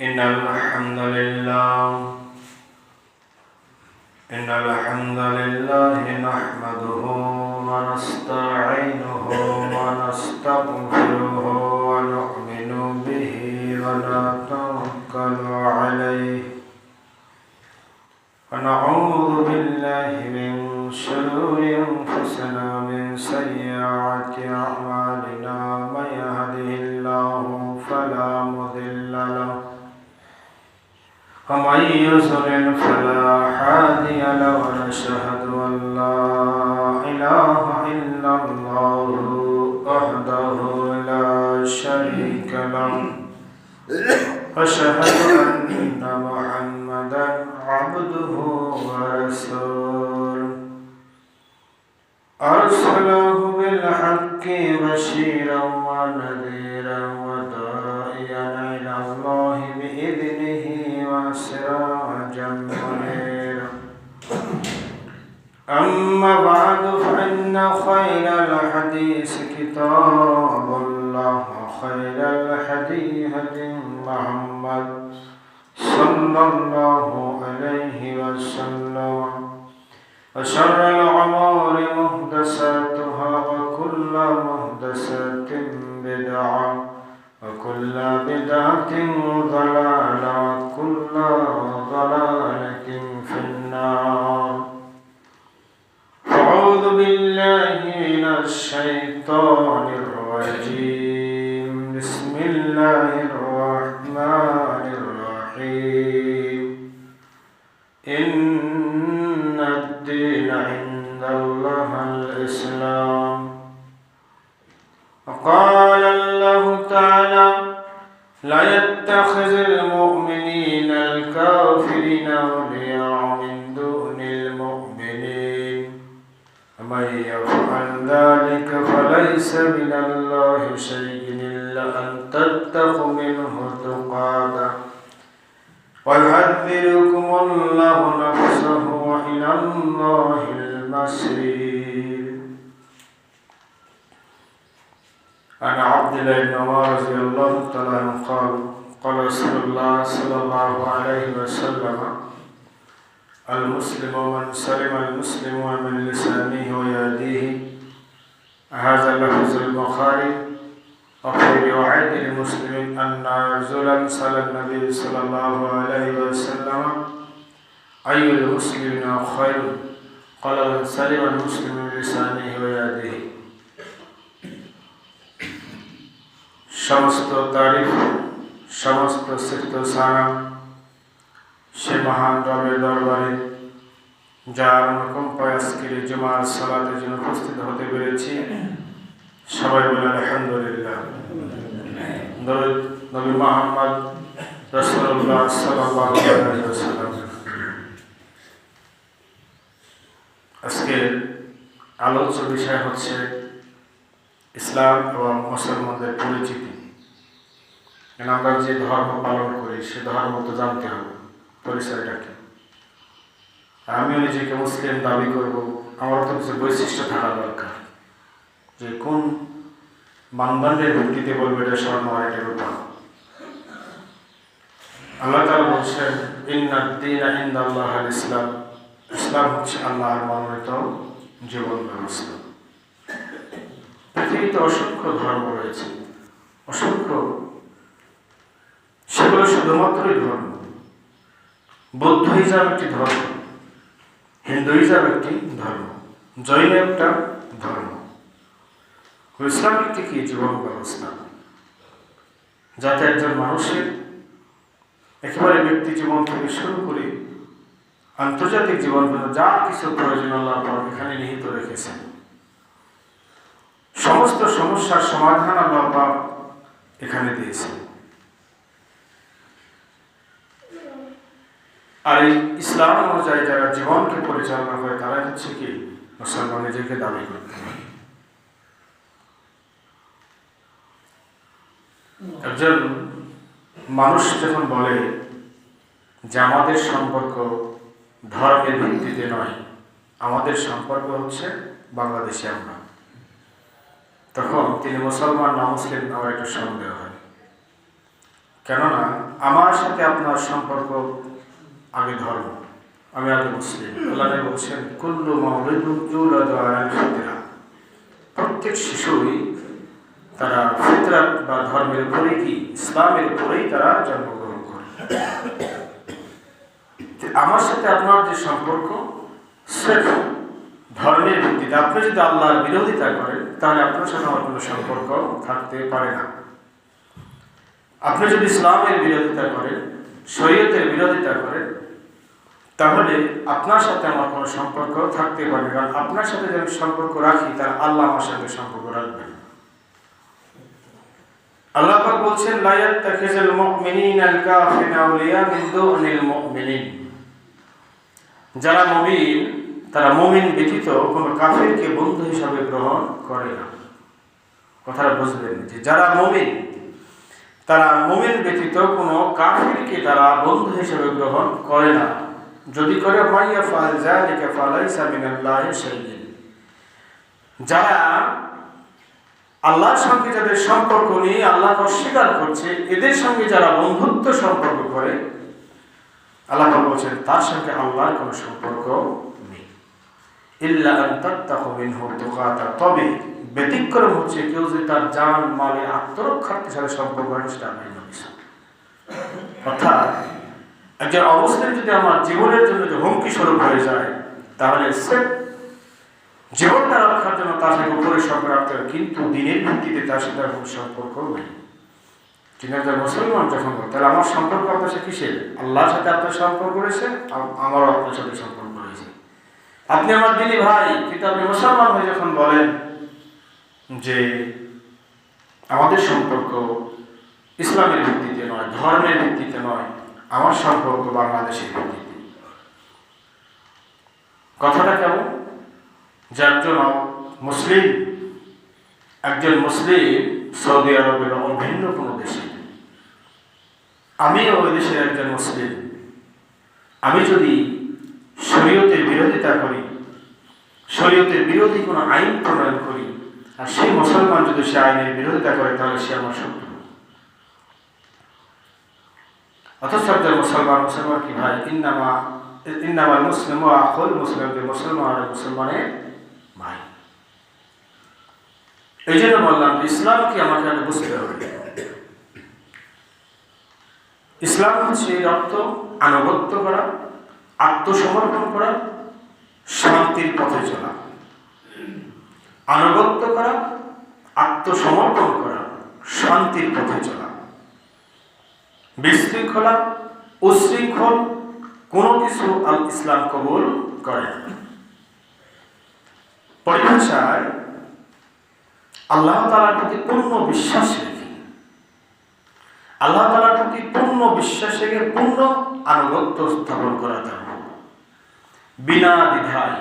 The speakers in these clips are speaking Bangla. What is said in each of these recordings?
إن الحمد لله نحمده ونستعينه ونستغفره ونؤمن به ونتوكل عليه ونعوذ بالله من شرور أنفسنا ومن سيئات أعمالنا من يهده الله فلا مضل له ومن يضلل فلا هادي له ونشهد أن لا إله إلا الله وحده لا شريك له وأشهد أن محمدا عبده ورسوله أرسله بالحق بشيرا ونذيرا وداعيا إلى الله بإذنه وسراجا منيرا أما بعد فإن خير الحديث كتاب الله وخير الهدي هدي محمد صلى الله عليه وسلم وشر الأمور محدثاتها وكل محدثة بدعة وكل بدعة ضلالة وكل ضلالة في النار. أعوذ بالله من الشيطان الرجيم. بسم الله الرحمن الرحيم. إن الدين عند الله الإسلام. وقال الله تعالى: لا يتخذ المؤمنين الكافرين أولياء من دون المؤمنين ومن يفعل ذلك فليس من الله شيء إلا أن تتقوا منه تقاتا ويحذركم الله نفسه وإلى الله المصير. عن عبد الله بن عمر رضي الله تعالى عنه قال: قال رسول الله صلى الله عليه وسلم: المسلم من سلم المسلمون من لسانه ويديه. هذا لفظ البخاري. وفي رواية لمسلم أن رجلا سأل النبي صلى الله عليه وسلم: أي المسلمين خير؟ قال: من سلم المسلم من لسانه ويده. সমস্ত তারিফ, সমস্ত সিফত সানা সে মহান রবের দরবারে, যার অনুকম্পায় আজকের জুমার সালাতের জন্য উপস্থিত হতে পেরেছি। সবাই বলে আলহামদুলিল্লাহ। দরুদ নবী মুহাম্মদ রাসূলুল্লাহ সাল্লাল্লাহু আলাইহি ওয়াসাল্লাম। আজকের আলোচ্য বিষয় হচ্ছে ইসলাম এবং মুসলমানদের পরিচিতি। আমরা যে ধর্ম পালন করি সে ধর্ম তো জানতে হবে, পরিচয়টা কি। আমিও নিজেকে মুসলিম দাবি করব, আমার তো কিছু বৈশিষ্ট্য থাকা দরকার, যে কোন মানদণ্ডের ভিত্তিতে বলবো এটা স্বর্ণ আর এটা রূপা। আল্লাহ তাআলা বলছেন: ইন্নাদ দীনা ইনদাল্লাহিল ইসলাম। ইসলাম হচ্ছে আল্লাহর মনোনীত জীবন ব্যবস্থা। পৃথিবীতে অসংখ্য ধর্ম রয়েছে, অসংখ্য, সেগুলো শুধুমাত্রই ধর্ম। বৌদ্ধইজম একটি ধর্ম, হিন্দুইজম একটি ধর্ম, জৈন একটা ধর্ম। ইসলাম একটি কি জীবন ব্যবস্থা, যাতে একজন মানুষের একেবারে ব্যক্তি জীবন থেকে শুরু করে আন্তর্জাতিক জীবন পর্যন্ত যা কিছু প্রয়োজন আল্লাহ পাক এখানে নিহিত রেখেছেন। সমস্ত সমস্যার সমাধান আল্লাহ পাক এখানে দিয়েছেন। আর এই ইসলাম অনুযায়ী যারা জীবনকে পরিচালনা করে তারা হচ্ছে কি মুসলমান নিজেকে দাবি করতে পারে। একজন মানুষ যখন বলে যে আমাদের সম্পর্ক ধর্মের ভিত্তিতে নয়, আমাদের সম্পর্ক হচ্ছে বাংলাদেশে আমরা, তখন তিনি মুসলমান না মুসলিম আমার একটু সন্দেহ হয়। কেননা আমার সাথে আপনার সম্পর্ক আগে ধর্ম, আমি আগে মুসলিম। আল্লাহ বলছেন কুল্লু মাউলুদুন ইউলাদু আলাল ফিতরা, প্রত্যেক শিশুই তারা ফিতরাত বা ধর্মের উপরেই কি ইসলামের উপরেই তারা জন্মগ্রহণ করে। আমার সাথে আপনার যে সম্পর্ক সির্ফ ধর্মের ভিত্তিতে, আপনি যদি আল্লাহর বিরোধিতা করেন তাহলে আপনার সাথে আমার কোনো সম্পর্ক থাকতে পারে না। আপনি যদি ইসলামের বিরোধিতা করেন, শরীয়তের বিরোধিতা করেন, তাহলে আপনার সাথে আমার কোনো সম্পর্ক থাকতে পারে না। কারণ আপনার সাথে যদি সম্পর্ক রাখি তাহলে আল্লাহ আমার সাথে সম্পর্ক রাখবেন। আল্লাহ পাক বলছেন লা ইয়াত্তাখিযুল মুমিনুনাল কাফিরিনা আউলিয়া মিন দুনিল মুমিনিন, যারা মুমিন তারা মুমিন ব্যতীত কোনো কাফিরকে বন্ধু হিসাবে গ্রহণ করে না। কথাটা বুঝবেন যে যারা মুমিন তারা মুমিন ব্যতীত কোনো কাফিরকে তারা বন্ধু হিসাবে গ্রহণ করে না। যদি করে মাইয়া ফাল যালিকা ফালাইসা মিনাল্লাহি শাইইন, যারা আল্লাহর সঙ্গে যাদের সম্পর্ক নিয়ে আল্লাহকে অস্বীকার করছে, এদের সঙ্গে যারা বন্ধুত্ব সম্পর্ক করে, আল্লাহ বলছেন তার সঙ্গে আল্লাহর কোনো সম্পর্ক নেই। ইল্লা আন তাত্তাকু মিনহু তুকাতা, তবে ব্যতিক্রম হচ্ছে কেউ যদি তার জান মালে আত্মরক্ষার্থের সাথে সম্পর্ক রাখে, সেটা ভিন্ন বিষয়। অর্থাৎ একজন অবস্থায় যদি আমার জীবনের জন্য যে হুমকি স্বরূপ হয়ে যায়, তাহলে সে জীবনটা রক্ষার জন্য তার সাথে উপরে সম্পর্ক রাখতে হবে, কিন্তু দিনের ভিত্তিতে তার সাথে কোনো সম্পর্ক নেই। তিনি একজন মুসলমান যখন বলেন তাহলে আমার সম্পর্ক আপনার সাথে কিসের? আল্লাহর সাথে আপনার সম্পর্ক রয়েছে, আমারও আপনার সাথে সম্পর্ক রয়েছে। আপনি আমার দিনী ভাই, কিন্তু আপনি মুসলমান হয়ে যখন বলেন যে আমাদের সম্পর্ক ইসলামের ভিত্তিতে নয়, ধর্মের ভিত্তিতে নয়, আমার সম্পর্ক বাংলাদেশের ভিত্তিতে, কথাটা কেমন? যে একজন মুসলিম সৌদি আরবের অভিন্ন কোনো দেশে, আমিও ওই দেশের একজন মুসলিম, আমি যদি শরীয়তের বিরোধিতা করি, শরীয়তের বিরোধী কোনো আইন প্রণয়ন করি, আর সেই মুসলমান যদি সে আইনের বিরোধিতা করে, তাহলে সে আমার শত্রু। অথচ একজন মুসলমান কি ভাই? ইন্নামাল মুসলিমু আখুল মুসলিম, যে মুসলমান আর মুসলমানের ভাই। এই জন্য বললাম ইসলামকে আমাকে আগে বুঝতে হবে। ইসলাম হচ্ছে এর অর্থ আনুগত্য করা, আত্মসমর্পণ করা, শান্তির পথে চলা। আনুগত্য করা, আত্মসমর্পণ করা, শান্তির পথে চলা। বিশৃঙ্খলা, উশৃঙ্খল কোনো কিছু আল ইসলাম কবুল করে না। পরিভাষায় আল্লাহ তাআলার প্রতি পূর্ণ বিশ্বাস রেখে, আল্লাহ তাআলার প্রতি পূর্ণ বিশ্বাস রেখে পূর্ণ আনুগত্য স্থাপন করা ধর্ম। বিনা দ্বিধায়,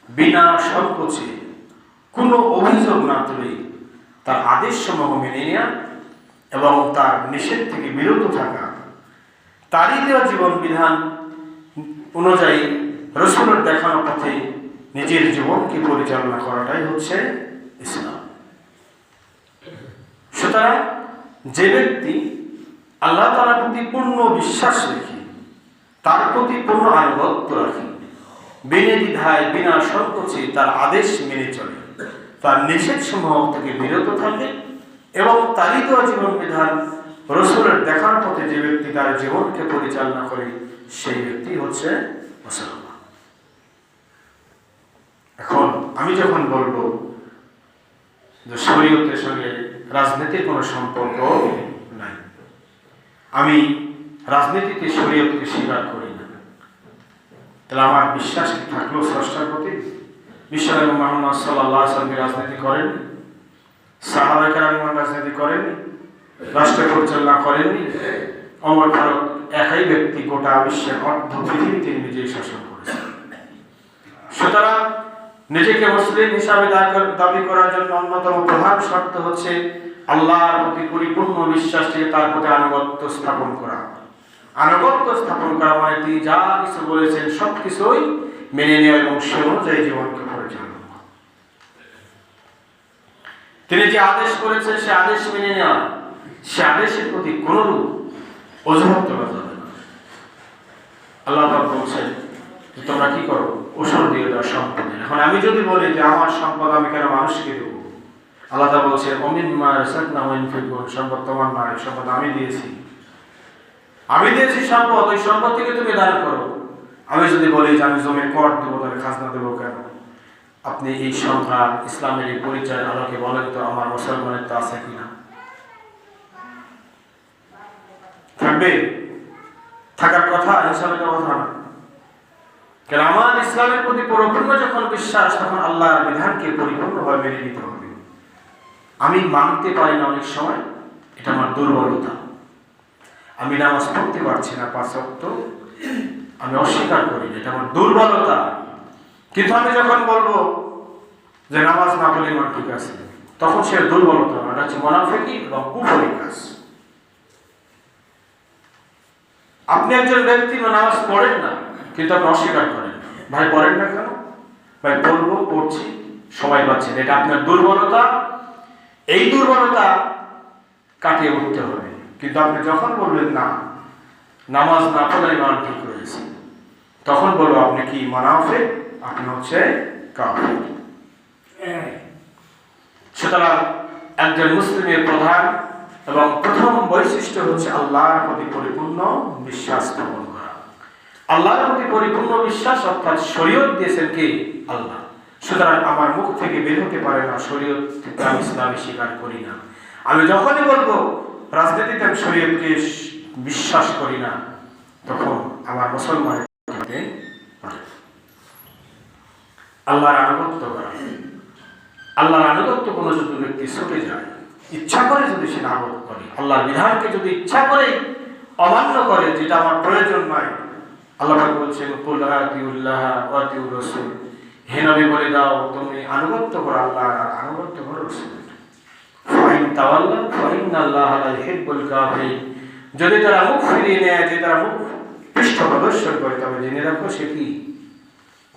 বিনা সংকোচে, কোনো অভিযোগ না তুলে তার আদেশসমূহ মেনে নেওয়া এবং তার নিষেধ থেকে বিরত থাকা, তারই দেওয়া জীবন বিধান অনুযায়ী রাসূলের দেখানো পথে নিজের জীবনকে পরিচালনা করাটাই হচ্ছে ইসলাম। সুতরাং যে ব্যক্তি আল্লাহ তাআলার প্রতি পূর্ণ বিশ্বাস রেখে, তার প্রতি পূর্ণ আনুগত্য রাখে, বিনা দ্বিধায় বিনা সংকোচে তার আদেশ মেনে চলে, তার নিষেধ সমূহ থেকে বিরত থাকে এবং তারই দেওয়া জীবন বিধান রাসূলের দেখার পথে যে ব্যক্তি তার জীবনকে পরিচালনা করে, সেই ব্যক্তি হচ্ছে মুসলমান। এখন আমি যখন বলবো যে শরীয়তের সঙ্গে রাজনীতির কোনো সম্পর্ক নাই, আমি রাজনীতিতে শরীয়তকে স্বীকার করি না, তাহলে আমার বিশ্বাস কি থাকলো স্রষ্টার প্রতি? বিশ্বনবী মুহাম্মদ সাল্লাল্লাহু আলাইহি ওয়াসাল্লাম রাজনীতি করেননি, সাহাবায়ে কেরাম রাজনীতি করেননি, রাষ্ট্র পরিচালনা করেননি। ওমর ফারুক একই ব্যক্তি গোটা বিশ্বের অর্ধ পৃথিবীতে নিজেই শাসন করেছেন। সুতরাং নিজেকে মুসলিম হিসাবে দাবি করার জন্য অন্যতম প্রধান শর্ত হচ্ছে আল্লাহর প্রতি পরিপূর্ণ বিশ্বাস থেকে তার প্রতি আনুগত্য স্থাপন করা। আনুগত্য স্থাপন করা মানে তিনি যা কিছু বলেছেন সব কিছুই মেনে নেওয়া এবং সে অনুযায়ী জীবনকে পরিচালনা করা। তিনি যে আদেশ করেছেন সে আদেশ মেনে নেওয়া, সে আদেশের প্রতি কোনরূপ অজুহাত তোলা যাবে না। আল্লাহ পাক বলছেন যে তোমরা কি করো, ওসর দিয়ে দাও সম্পদে। এখন আমি যদি বলি যে আমার সম্পদ আমি কেন মানুষকে দেবো, আল্লাহ তাআলা বলছে অমিম্মা রাযাকনাহুম ইউনফিকুন, সম্পদ তোমার নয়, সম্পদ আমি দিয়েছি সম্পদ, ওই সম্পদ থেকে তুমি দান করো। আমি যদি বলি যে আমি জমির কর দেবো, তাহলে খাজনা দেবো কেন? আপনি এই সংখ্যার ইসলামের এই পরিচয় আলোকে বলেন তো আমার মুসলমানের তো আছে কিনা? থাকবে? থাকার কথা, ইনশাআল্লাহ কথা না। কেন আমার ইসলামের প্রতি পরিপূর্ণ যখন বিশ্বাস, তখন আল্লাহর বিধানকে পরিপূর্ণভাবে মেনে নিতে হবে। আমি মানতে পারি না অনেক সময়, এটা আমার দুর্বলতা। আমি নামাজ পড়তে পারছি না 5 ওয়াক্ত, আমি অস্বীকার করি না, এটা আমার দুর্বলতা। কিন্তু আমি যখন বলবো যে নামাজ না পড়লে ইমান ঠিক আছে, তখন সে দুর্বলতা না, এটা হচ্ছে মুনাফিকি এবং কুফরি কাজ। আপনি একজন ব্যক্তি নামাজ পড়েন না, কিন্তু আপনি অস্বীকার করেন, ভাই পড়েন না কেন? ভাই পড়বো, পড়ছি, সময় পাচ্ছি না, এটা আপনার দুর্বলতা। এই দুর্বলতা কাটিয়ে উঠতে হবে। কিন্তু আপনি যখন বলবেন না নামাজ না পড়লে ইমান ঠিক রয়েছে, তখন বলবো আপনি কি মুনাফিক, আপনি হচ্ছে কাফির। সুতরাং একজন মুসলিমের প্রধান এবং প্রথম বৈশিষ্ট্য হচ্ছে আল্লাহর প্রতি পরিপূর্ণ বিশ্বাস স্থাপন করা। আল্লাহর প্রতি পরিপূর্ণ বিশ্বাস, অর্থাৎ শরীয়ত দিয়েছেন কি? আল্লাহ। সুতরাং আমার মুখ থেকে বের হতে পারে না শরীয়ত থেকে আমি ইসলামী স্বীকার করি না। আমি যখনই বলবো রাজনীতিতে আমি শরীয়তকে বিশ্বাস করি না, তখন আমার মুসলমান আল্লাহর আনুগত্য করা। আল্লাহর আনুগত্য কোনো যদি ব্যক্তি ছুটে যায়, ইচ্ছা করে যদি সে নাগত করে, আল্লাহর বিধানকে যদি ইচ্ছা করে অমান্য করে, যেটা আমার প্রয়োজন নয়, আল্লাহ বলছেন কুল আতিউল্লাহ ওয়া আতিউর রাসূল, হে নবী বলে দাও তুমি আনুগত্য করো আল্লাহ আর আনুগত্য করো রাসূলের। ফাইন তাওয়াল্লা ফাইন্নাল্লাহা লা ইউহিব্বুল কাফিরিন, যদি তারা মুখ ফিরিয়ে নেয়, যদি তারা মুখ পৃষ্ঠ প্রদর্শন করে, তবে জেনে রাখো সে কি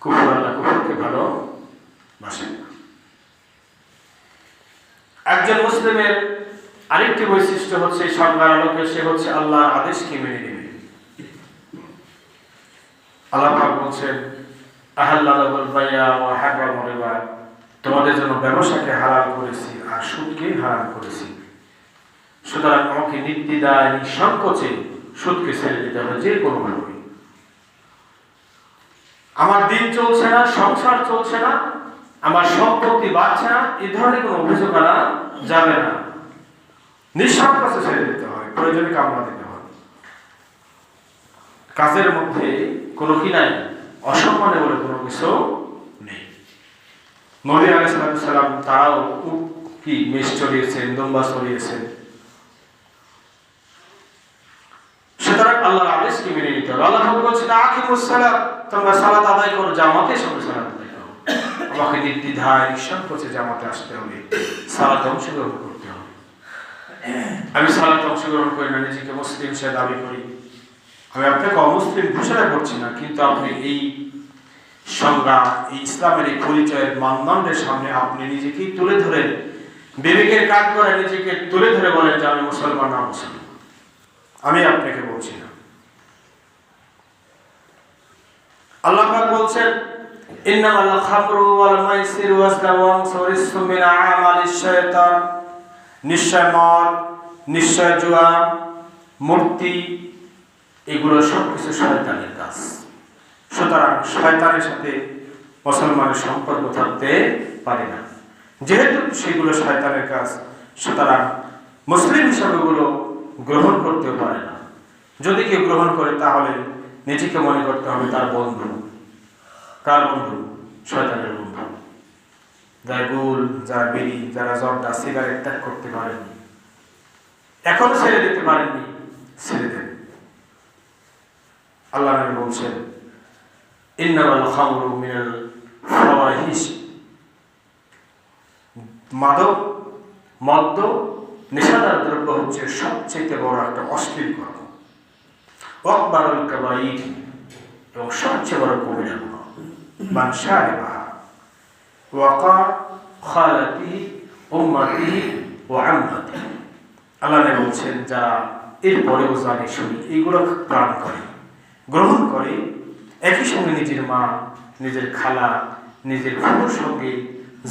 কুফর, আল্লাহ কুফরকে ভালোবাসেন না। একজন মুসলিমের আরেকটি বৈশিষ্ট্য হচ্ছে সংজ্ঞার আলোকে সে হচ্ছে আল্লাহর আদেশকে মেনে নেবে। আল্লাহ পাক বলছেন আহাল্লাহুল বাইয়া ওয়া হারামাল রিবা, তোমাদের জন্য ব্যবসাকে হালাল করেছি আর সুদকে হারাম করেছি। সুতরাং আমাকে নির্দ্বিধায় নিঃসংকোচে সুদকে ছেড়ে দিতে হবে যে কোনো ভাবে। আমার দিন চলছে না, সংসার চলছে না, আমার সম্পত্তি বাড়ছে না, এই ধরনের কোনো অভিযোগ আনা যাবে না। নিঃসংকোচে ছেড়ে দিতে হবে, প্রয়োজনে কামনা দিতে হবে। কাজের মধ্যে কোনো কি নাই, অসম্মানে বলে কোনো কিছু নেই। নবী আলাইহিস সালাম তারাও কি মেষ চড়িয়েছেন, দুম্বা চড়িয়েছেন। সুতরাং আল্লাহর আদেশকে মেনে নিতে হবে। আল্লাহ বলছেন আকিমুস সালাত, তোমরা সালাত আদায় করো, জামাতের সঙ্গে সালাত আদায় করো। আমাকে নির্দ্বিধায় নিঃসংকোচে জামাতে আসতে হবে, সালাতে অংশগ্রহণ করতে হবে। আমি সালাতে অংশগ্রহণ করি না, নিজেকে মুসলিম সে দাবি করি, আমি আপনাকে অমুসলিম ঘোষণা করছি না, কিন্তু আপনি এই সংজ্ঞা, এই ইসলামের এই পরিচয়ের মানদণ্ডের সামনে আপনি নিজেকে তুলে ধরে, বিবেকের কাজ করে নিজেকে তুলে ধরে বলেন যে আমি মুসলমান না মুসলিম। আমি আপনাকে বলছি না। আল্লাহ পাক বলছেন ইন্নামাল খামরু ওয়াল মাইসিরু ওয়াস-সাওয়াউ রিজসুম মিন আমালিশ শায়তান, নিশ্চয় মদ, নিশ্চয় জুয়া, মূর্তি, এগুলো সবকিছু শয়তানের কাজ। সুতরাং শয়তানের সাথে মুসলমানের সম্পর্ক থাকতে পারে না। যেহেতু সেগুলো শয়তানের কাজ, সুতরাং মুসলিম হিসাবে এগুলো গ্রহণ করতে পারে না। যদি কেউ গ্রহণ করে তাহলে নিজেকে মনে করতে হবে তার বন্ধু। কার বন্ধু? শয়তানের বন্ধু। যারা গুল, যারা বিড়ি, যারা জর্দা, সিগারেট ত্যাগ করতে পারেনি, এখনো ছেড়ে দিতে পারেননি, ছেড়ে দেন। আল্লাহ নবী বলছেন ইন্নামাল খামরু মিনাল ফাওয়াহিশ, মাদক, মদ্য, নেশাদার দ্রব্য হচ্ছে সবচেয়ে বড় একটা অশ্লীল কর্ম, আকবারুল কাবাইর, এবং সবচেয়ে বড় কবিরা গুনাহ। মান শারিবা ওয়াকা খালাতিহি উম্মাতিহি ওয়া আম্মাতিহি, আল্লাহ নবী বলছেন যারা এরপরেও জানি শুনি এইগুলো প্রাণ করে, গ্রহণ করে। একই সঙ্গে নিজের মা, নিজের খালা, নিজের ফুফুর সঙ্গে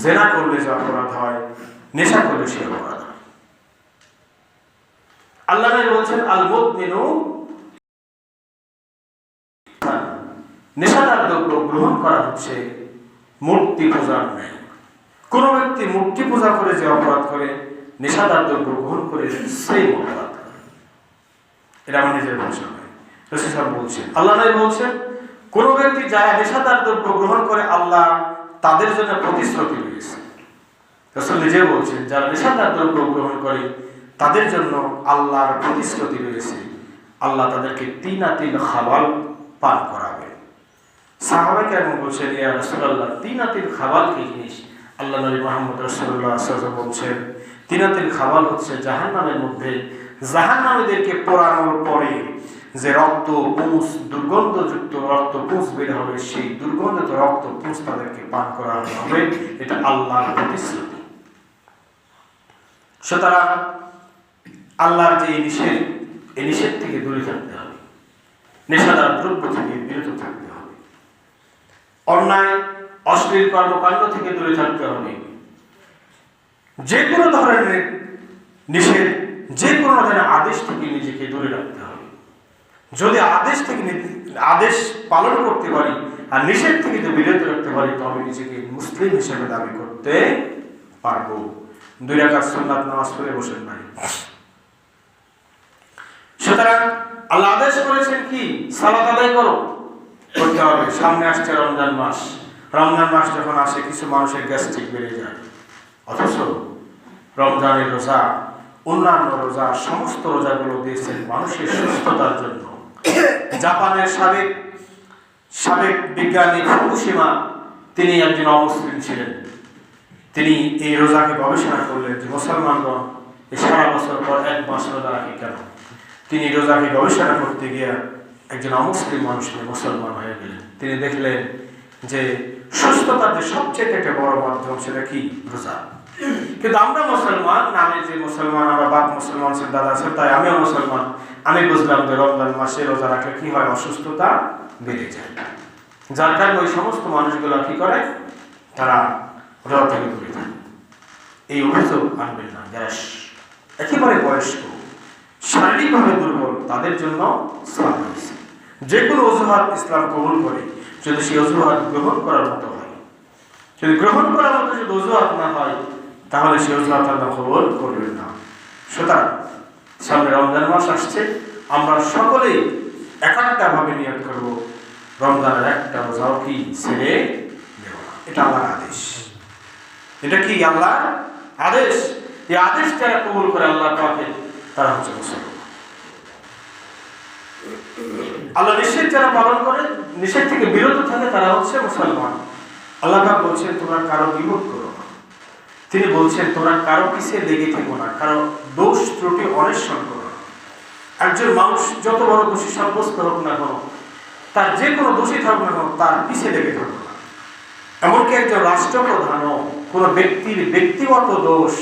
জেনা করলে যে অপরাধ হয়, নেশা করলে সে অপরাধ হয়। আল্লাহ বলছেন আল মুদমিনু, নেশাদার দ্রব্য গ্রহণ করা হচ্ছে মূর্তি পূজার ন্যায়। কোন ব্যক্তি মূর্তি পূজা করে যে অপরাধ করে, নেশাদার দ্রব্য গ্রহণ করে সেই অপরাধ করে। এটা আমার নিজের ভাষা নয়, রাসূল সাহেব বলছেন। আল্লাহ বলছেন কোন ব্যক্তি যারা নেশাদার দ্রব্য গ্রহণ করে, আল্লাহ তাদের জন্য প্রতিশ্রুতি রয়েছে। রাসূল নিজে বলছেন যারা নেশাদার দ্রব্য গ্রহণ করে তাদের জন্য আল্লাহর প্রতিশ্রুতি রয়েছে, আল্লাহ তাদেরকে তিনাতিল খাবাল পান করাবে। সাহাবায়ে কেরাম বলছেন ইয়া রাসূলুল্লাহ, তিনাতিল খাবাল কি জিনিস? আল্লাহ নবী মুহাম্মদ রাসূলুল্লাহ সাল্লাল্লাহু আলাইহি ওয়াসাল্লাম বলছেন তিনাতিল খাবাল হচ্ছে জাহান্নামের মধ্যে জাহান্নামীদেরকে পোড়ানোর পরে যে রক্ত পুঁজ, দুর্গন্ধযুক্ত রক্ত পুঁজ বের হবে, সেই দুর্গন্ধিত রক্ত পুঁজ তাদেরকে পান করা হবে। এটা আল্লাহর প্রতিশ্রুতি। সুতরাং আল্লাহর যে এই নিষেধ থেকে দূরে থাকতে হবে, নেশাদার দ্রব্য থেকে বিরত থাকতে হবে, অন্যায় অশ্লীল কর্মকাণ্ড থেকে দূরে থাকতে হবে। যে কোনো ধরনের নিষেধ, যে কোনো ধরনের আদেশ থেকে নিজেকে দূরে রাখতে হবে। যদি আদেশ পালন করতে পারি আর নিষেধ থেকে যদি বিরত রাখতে পারি, তবে নিজেকে মুসলিম হিসেবে দাবি করতে পারবো। 2 রাকাত সুন্নাত নামাজ পড়ে বসেন নাই। সুতরাং আল্লাহ আদেশ করেছেন কি? সালাত আদায় করতে হবে। সামনে আসছে রমজান মাস। রমজান মাস যখন আসে কিছু মানুষের গ্যাস্ট্রিক বেড়ে যায়, অথচ রমজানের রোজা, অন্যান্য রোজা, সমস্ত রোজাগুলো দিয়েছেন মানুষের সুস্থতার জন্য। জাপানের সাবেক বিজ্ঞানী ফুকুশিমা, তিনি একজন অমুসলিম ছিলেন। তিনি এই রোজাকে গবেষণা করলেন যে মুসলমানগণ এই সারা বছর পর 1 মাস রোজা রাখে কেন। তিনি রোজাকে গবেষণা করতে গিয়ে একজন অমুসলিম মানুষ মুসলমান হয়ে গেলেন। তিনি দেখলেন যে সুস্থতার যে সবচেয়ে একটা বড় মাধ্যম সেটা কি? রোজা। কিন্তু আমরা মুসলমান নামে যে মুসলমান, আমার বাপ মুসলমান ছিল, দাদা ছিল, তাই আমিও মুসলমান। আমি বুঝলাম যে রমজান মাসে রোজা রাখলে কি হয়? অসুস্থতা বেড়ে যায়। যার কারণে ওই সমস্ত মানুষগুলো কি করে? তারা রোজা থেকে দূরে থাকে। এই অভিযোগ আনবেন না। যারা একেবারে বয়স্ক, শারীরিকভাবে দুর্বল, তাদের জন্য ইসলাম হয়েছে। যে কোনো অজুহাত ইসলাম কবুল করে, যদি সেই অজুহাত গ্রহণ করার মতো হয়। যদি গ্রহণ করার মতো যদি অজুহাত না হয়, তাহলে সেই অজুহাত আল্লাহ কবুল করবেন না। সুতরাং সামনে রমজান মাস আসছে, আমরা সকলেই একাত্মভাবে নিয়ত করব রমজানের একটা রোজাও কি ছেড়ে দেব না। এটা আল্লাহর আদেশ। এটা কি আল্লাহর আদেশ? এই আদেশ যারা কবুল করে আল্লাহ পাকে, তারা হচ্ছে মুসলমান। আল্লাহ নিষেধ যারা পালন করে, নিষেধ থেকে বিরত থাকে, তারা হচ্ছে মুসলমান। আল্লাহ পাক বলছেন তোমরা কারো বিরোধ করো না। তিনি বলছেন তোমরা কারো পিছে লেগে থেকো না, কারো দোষ ত্রুটি অন্বেষণ করো না। একজন মানুষ যত বড় দোষী সাব্যস্ত হোক না কেন, তার যে কোনো দোষী থাকুক না কেন, তার পিছে লেগে থাকো না। এমনকি একজন রাষ্ট্রপ্রধানও কোনো ব্যক্তির ব্যক্তিগত দোষ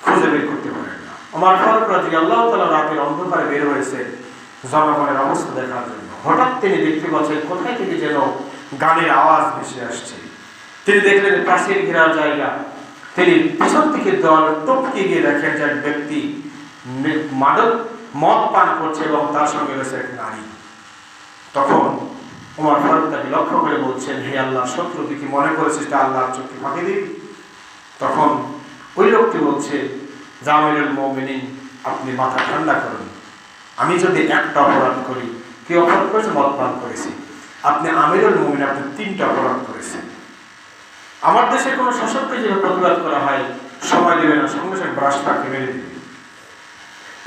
খুঁজে বের করতে পারেন না। ওমর ফারুক রাদিয়াল্লাহু তাআলা রাতের অন্ধকারে বের হয়েছে জনগণের অবস্থা দেখার জন্য। হঠাৎ তিনি দেখতে পাচ্ছেন কোথায় থেকে যেন গানের আওয়াজ ভেসে আসছে। তিনি দেখলেন প্রাচীর ঘেরার জায়গা। তিনি পিছন থেকে দল টপকে গিয়ে দেখেন যে এক ব্যক্তি মদ পান করছে এবং তার সঙ্গে রয়েছে এক নারী। তখন ওমর ফারুক তাকে লক্ষ্য করে বলছেন, হে আল্লাহ, শত্রু তুই কি মনে করেছিস যে আল্লাহর চোখকে ফাঁকি দিবি? তখন ওই লোকটি বলছে, আমিরুল মুমিনিন, আপনি মাথা ঠান্ডা করুন। আমি যদি একটা অপরাধ করি, কি অপরাধ করেছে? মদ পান করেছি। আপনি আমিরুল মুমিনিন, আপনি 3টা অপরাধ করেছেন। আমার দেশে কোনো শাসককে যেভাবে প্রতিবাদ করা হয়, সময় দেবে না, সঙ্গে সঙ্গে ব্রাশটাকে মেরে দেবে।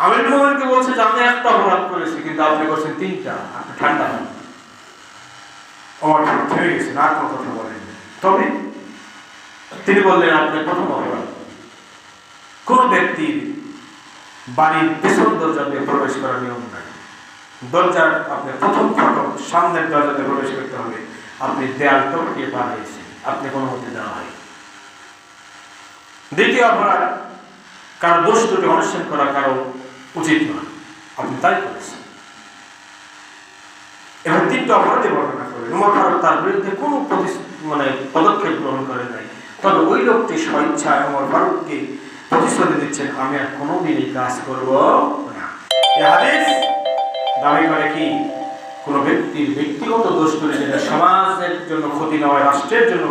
আমিরুল মুমিনিনকে বলছে যে আমি একটা অপরাধ করেছি, কিন্তু আপনি করছেন 3টা, আপনি ঠান্ডা হন। আমার থেমে গেছে, আর কোনো কথা বলেন। তবে তিনি বললেন, আপনি প্রথম অপরাধ, কোন ব্যক্তির বাড়ির পেছন দরজা দিয়ে প্রবেশ করার নিয়ম নাই। দরজার আপনি প্রথম ফটক সামনের দরজাতে প্রবেশ করতে হবে। আপনি দেয়াল টপকিয়ে পার হয়েছেন, আপনি কোনো মতে দেওয়া হয়। দ্বিতীয় অপরাধ, কারো দোষ ত্রুটি অন্বেষণ করা কারো উচিত নয়। আপনি তাই করেছেন। এবং 3টা অপরাধী বর্ণনা করেন। উমর ফারুক তার বিরুদ্ধে কোনো পদক্ষেপ গ্রহণ করেন নাই, তবে ওই লোকটি স্বেচ্ছায় উমর ফারুককে প্রতিশ্রুতি দিচ্ছেন, আমি আর কোনোদিন এই কাজ করব না। এই হাদিস দাবি করে কি কোনো ব্যক্তির ব্যক্তিগত দোষ করে যেটা সমাজের জন্য ক্ষতি নয়, রাষ্ট্রের জন্য